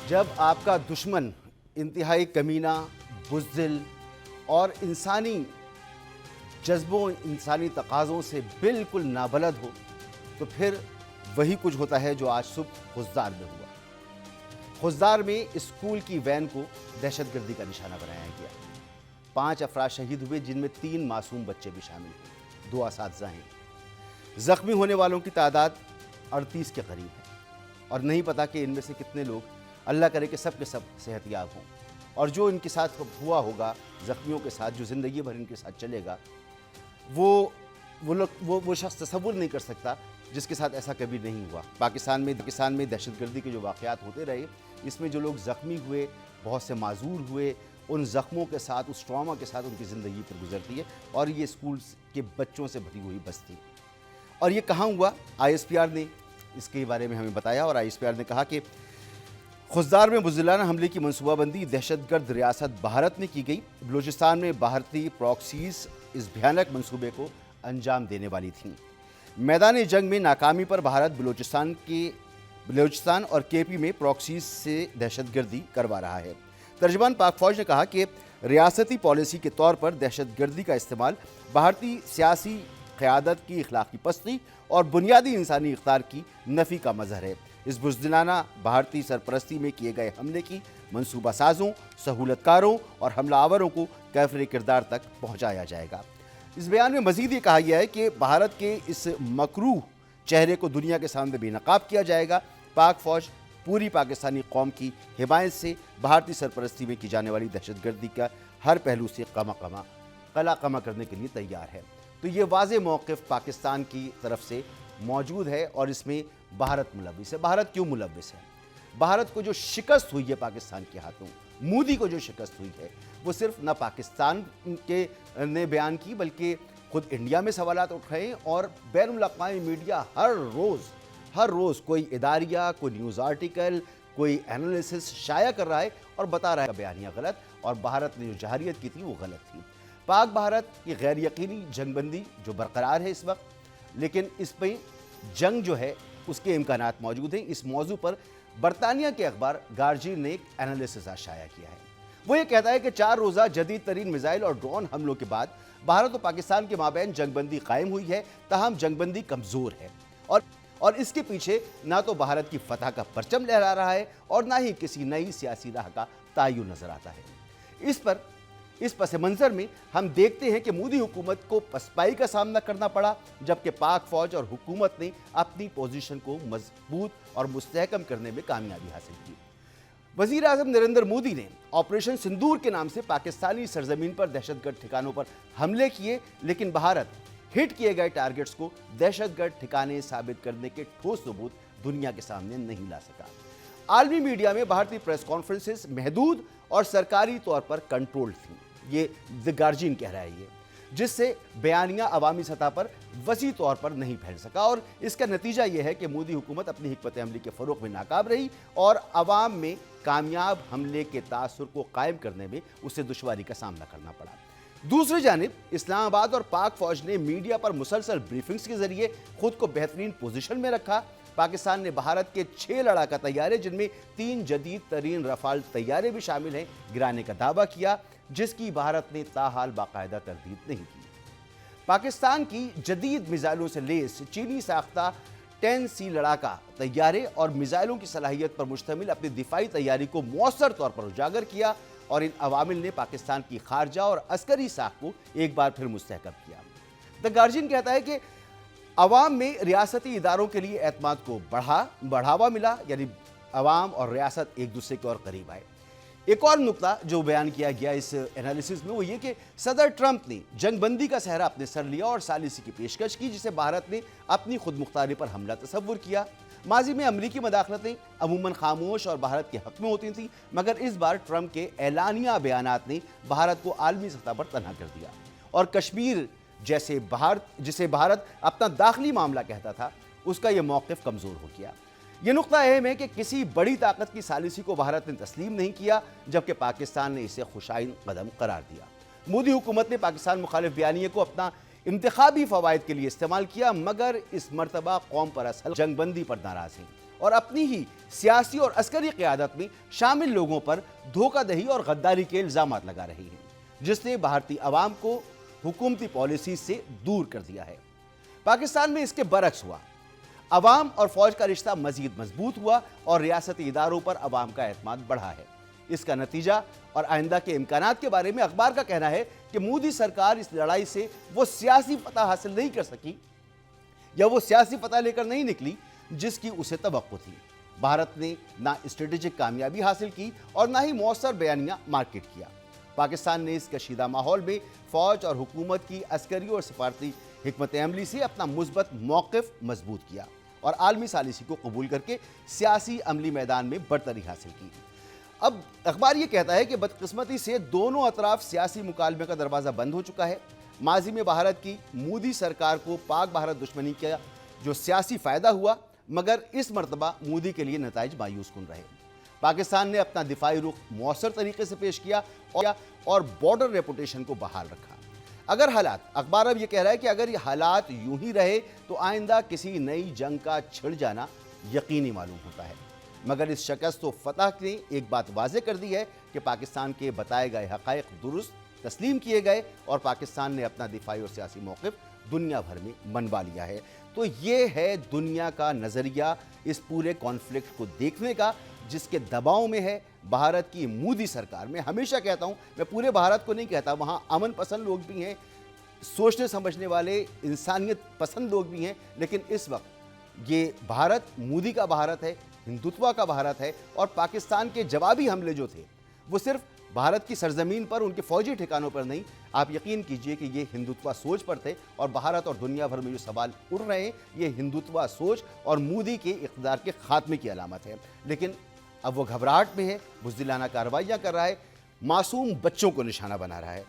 جب آپ کا دشمن انتہائی کمینہ، بزدل اور انسانی جذبوں، انسانی تقاضوں سے بالکل نابلد ہو تو پھر وہی کچھ ہوتا ہے جو آج صبح خضدار میں ہوا۔ خضدار میں اسکول کی وین کو دہشت گردی کا نشانہ بنایا گیا۔ 5 افراد شہید ہوئے، جن میں 3 معصوم بچے بھی شامل ہیں، 2 اساتذہ ہیں۔ زخمی ہونے والوں کی تعداد 38 کے قریب ہے اور نہیں پتا کہ ان میں سے کتنے لوگ، اللہ کرے کہ سب کے سب صحت یاب ہوں، اور جو ان کے ساتھ ہوا ہوگا، زخمیوں کے ساتھ جو زندگی بھر ان کے ساتھ چلے گا، وہ شخص تصور نہیں کر سکتا جس کے ساتھ ایسا کبھی نہیں ہوا۔ پاکستان میں دہشت گردی کے جو واقعات ہوتے رہے، اس میں جو لوگ زخمی ہوئے، بہت سے معذور ہوئے، ان زخموں کے ساتھ، اس ٹراما کے ساتھ ان کی زندگی پر گزرتی ہے، اور یہ اسکولز کے بچوں سے بھری ہوئی بستی۔ اور یہ کہاں ہوا؟ آئی ایس پی آر نے اس کے بارے میں ہمیں بتایا، اور آئی ایس پی آر نے کہا کہ خضدار میں بزدلانہ حملے کی منصوبہ بندی دہشت گرد ریاست بھارت میں کی گئی۔ بلوچستان میں بھارتی پراکسیز اس بھیانک منصوبے کو انجام دینے والی تھیں۔ میدان جنگ میں ناکامی پر بھارت بلوچستان اور کے پی میں پراکسیز سے دہشت گردی کروا رہا ہے۔ ترجمان پاک فوج نے کہا کہ ریاستی پالیسی کے طور پر دہشت گردی کا استعمال بھارتی سیاسی قیادت کی اخلاقی پستی اور بنیادی انسانی اقدار کی نفی کا مظہر ہے۔ اس بزدلانہ بھارتی سرپرستی میں کیے گئے حملے کی منصوبہ سازوں، سہولت کاروں اور حملہ آوروں کو کیفر کردار تک پہنچایا جائے گا۔ اس بیان میں مزید یہ کہا گیا ہے کہ بھارت کے اس مکروہ چہرے کو دنیا کے سامنے بے نقاب کیا جائے گا۔ پاک فوج پوری پاکستانی قوم کی حمایت سے بھارتی سرپرستی میں کی جانے والی دہشت گردی کا ہر پہلو سے قلع کرنے کے لیے تیار ہے۔ تو یہ واضح موقف پاکستان کی طرف سے موجود ہے، اور اس میں بھارت ملوث ہے۔ بھارت کیوں ملوث ہے؟ بھارت کو جو شکست ہوئی ہے پاکستان کے ہاتھوں، مودی کو جو شکست ہوئی ہے، وہ صرف نہ پاکستان کے نے بیان کی، بلکہ خود انڈیا میں سوالات اٹھ رہے ہیں، اور بین الاقوامی میڈیا ہر روز کوئی اداریہ، کوئی نیوز آرٹیکل، کوئی انالیسس شائع کر رہا ہے اور بتا رہا ہے کہ بیانیہ غلط، اور بھارت نے جو جہریت کی تھی وہ غلط تھی۔ پاک بھارت کی غیر یقینی جنگ بندی جو برقرار ہے اس وقت، لیکن اس پہ جنگ جو ہے اس کے امکانات موجود ہیں۔ اس موضوع پر برطانیہ کے اخبار گارجین نے ایک انالیسس شائع کیا ہے۔ وہ یہ کہتا ہے کہ 4 روزہ جدید ترین میزائل اور ڈرون حملوں کے بعد بھارت و پاکستان کے مابین جنگ بندی قائم ہوئی ہے، تاہم جنگ بندی کمزور ہے، اور اس کے پیچھے نہ تو بھارت کی فتح کا پرچم لہرا رہا ہے اور نہ ہی کسی نئی سیاسی راہ کا تعین نظر آتا ہے۔ اس پس منظر میں ہم دیکھتے ہیں کہ مودی حکومت کو پسپائی کا سامنا کرنا پڑا، جبکہ پاک فوج اور حکومت نے اپنی پوزیشن کو مضبوط اور مستحکم کرنے میں کامیابی حاصل کی۔ وزیر اعظم نریندر مودی نے آپریشن سندور کے نام سے پاکستانی سرزمین پر دہشت گرد ٹھکانوں پر حملے کیے، لیکن بھارت ہٹ کیے گئے ٹارگٹس کو دہشت گرد ٹھکانے ثابت کرنے کے ٹھوس ثبوت دنیا کے سامنے نہیں لا سکا۔ عالمی میڈیا میں بھارتی پریس کانفرنسز محدود اور سرکاری طور پر کنٹرول تھیں، یہ دی گارجین کہہ رہا ہے، جس سے بیانیہ عوامی سطح پر وسیع طور پر نہیں پھیل سکا، اور اس کا نتیجہ یہ ہے کہ مودی حکومت اپنی حکمت عملی کے فروغ میں ناکام رہی اور عوام میں کامیاب حملے کے تاثر کو قائم کرنے میں اسے دشواری کا سامنا کرنا پڑا۔ دوسری جانب اسلام آباد اور پاک فوج نے میڈیا پر مسلسل بریفنگز کے ذریعے خود کو بہترین پوزیشن میں رکھا۔ پاکستان نے بھارت کے 6 لڑاکا طیارے، جن میں 3 جدید ترین رفال طیارے بھی شامل ہیں، گرانے کا دعویٰ کیا، جس کی بھارت نے تاحال باقاعدہ تردید نہیں کی۔ پاکستان کی جدید میزائلوں سے لیس چینی ساختہ 10C لڑاکا طیارے اور میزائلوں کی صلاحیت پر مشتمل اپنی دفاعی تیاری کو مؤثر طور پر اجاگر کیا، اور ان عوامل نے پاکستان کی خارجہ اور عسکری ساخت کو ایک بار پھر مستحکم کیا۔ دی گارجین کہتا ہے کہ عوام میں ریاستی اداروں کے لیے اعتماد کو بڑھاوا ملا، یعنی عوام اور ریاست ایک دوسرے کے اور قریب آئے۔ ایک اور نقطہ جو بیان کیا گیا اس انالیسس میں وہ یہ کہ صدر ٹرمپ نے جنگ بندی کا صحرا اپنے سر لیا اور ثالثی کی پیشکش کی، جسے بھارت نے اپنی خود مختاری پر حملہ تصور کیا۔ ماضی میں امریکی مداخلتیں عموماً خاموش اور بھارت کے حق میں ہوتی تھیں، مگر اس بار ٹرمپ کے اعلانیہ بیانات نے بھارت کو عالمی سطح پر تنہا کر دیا، اور کشمیر جسے بھارت اپنا داخلی معاملہ کہتا تھا، اس کا یہ موقف کمزور ہو گیا۔ یہ نقطہ اہم ہے کہ کسی بڑی طاقت کی ثالثی کو بھارت نے تسلیم نہیں کیا، جبکہ پاکستان نے اسے خوشائن قدم قرار دیا۔ مودی حکومت نے پاکستان مخالف بیانیے کو اپنا انتخابی فوائد کے لیے استعمال کیا، مگر اس مرتبہ قوم پر اصل جنگ بندی پر ناراض ہیں، اور اپنی ہی سیاسی اور عسکری قیادت میں شامل لوگوں پر دھوکہ دہی اور غداری کے الزامات لگا رہی ہیں، جس نے بھارتی عوام کو حکومتی پالیسی سے دور کر دیا ہے۔ پاکستان میں اس کے برعکس ہوا، عوام اور فوج کا رشتہ مزید مضبوط ہوا اور ریاستی اداروں پر عوام کا اعتماد بڑھا ہے۔ اس کا نتیجہ اور آئندہ کے امکانات کے بارے میں اخبار کا کہنا ہے کہ مودی سرکار اس لڑائی سے وہ سیاسی فتح حاصل نہیں کر سکی یا وہ سیاسی فتح لے کر نہیں نکلی جس کی اسے توقع تھی۔ بھارت نے نہ اسٹریٹجک کامیابی حاصل کی اور نہ ہی مؤثر بیانیہ مارکیٹ کیا۔ پاکستان نے اس کشیدہ ماحول میں فوج اور حکومت کی عسکری اور سفارتی حکمت عملی سے اپنا مثبت موقف مضبوط کیا اور عالمی ثالثی کو قبول کر کے سیاسی عملی میدان میں برتری حاصل کی۔ اب اخبار یہ کہتا ہے کہ بدقسمتی سے دونوں اطراف سیاسی مکالمے کا دروازہ بند ہو چکا ہے۔ ماضی میں بھارت کی مودی سرکار کو پاک بھارت دشمنی کا جو سیاسی فائدہ ہوا، مگر اس مرتبہ مودی کے لیے نتائج مایوس کن رہے۔ پاکستان نے اپنا دفاعی رخ مؤثر طریقے سے پیش کیا اور بارڈر ریپوٹیشن کو بحال رکھا۔ اگر حالات، اخبار اب یہ کہہ رہا ہے کہ اگر یہ حالات یوں ہی رہے تو آئندہ کسی نئی جنگ کا چھڑ جانا یقینی معلوم ہوتا ہے۔ مگر اس شکست و فتح نے ایک بات واضح کر دی ہے کہ پاکستان کے بتائے گئے حقائق درست تسلیم کیے گئے اور پاکستان نے اپنا دفاعی اور سیاسی موقف دنیا بھر میں منوا لیا ہے۔ تو یہ ہے دنیا کا نظریہ اس پورے کانفلکٹ کو دیکھنے کا، جس کے دباؤ میں ہے بھارت کی مودی سرکار۔ میں ہمیشہ کہتا ہوں، میں پورے بھارت کو نہیں کہتا، وہاں امن پسند لوگ بھی ہیں، سوچنے سمجھنے والے انسانیت پسند لوگ بھی ہیں، لیکن اس وقت یہ بھارت مودی کا بھارت ہے، ہندوتوا کا بھارت ہے، اور پاکستان کے جوابی حملے جو تھے وہ صرف بھارت کی سرزمین پر ان کے فوجی ٹھکانوں پر نہیں، آپ یقین کیجئے کہ یہ ہندوتوا سوچ پر تھے، اور بھارت اور دنیا بھر میں جو سوال اٹھ رہے ہیں یہ ہندوتوا سوچ اور مودی کے اقتدار کے خاتمے کی علامت ہے۔ لیکن اب وہ گھبراہٹ میں ہے، بزدلانہ کارروائیاں کر رہا ہے، معصوم بچوں کو نشانہ بنا رہا ہے۔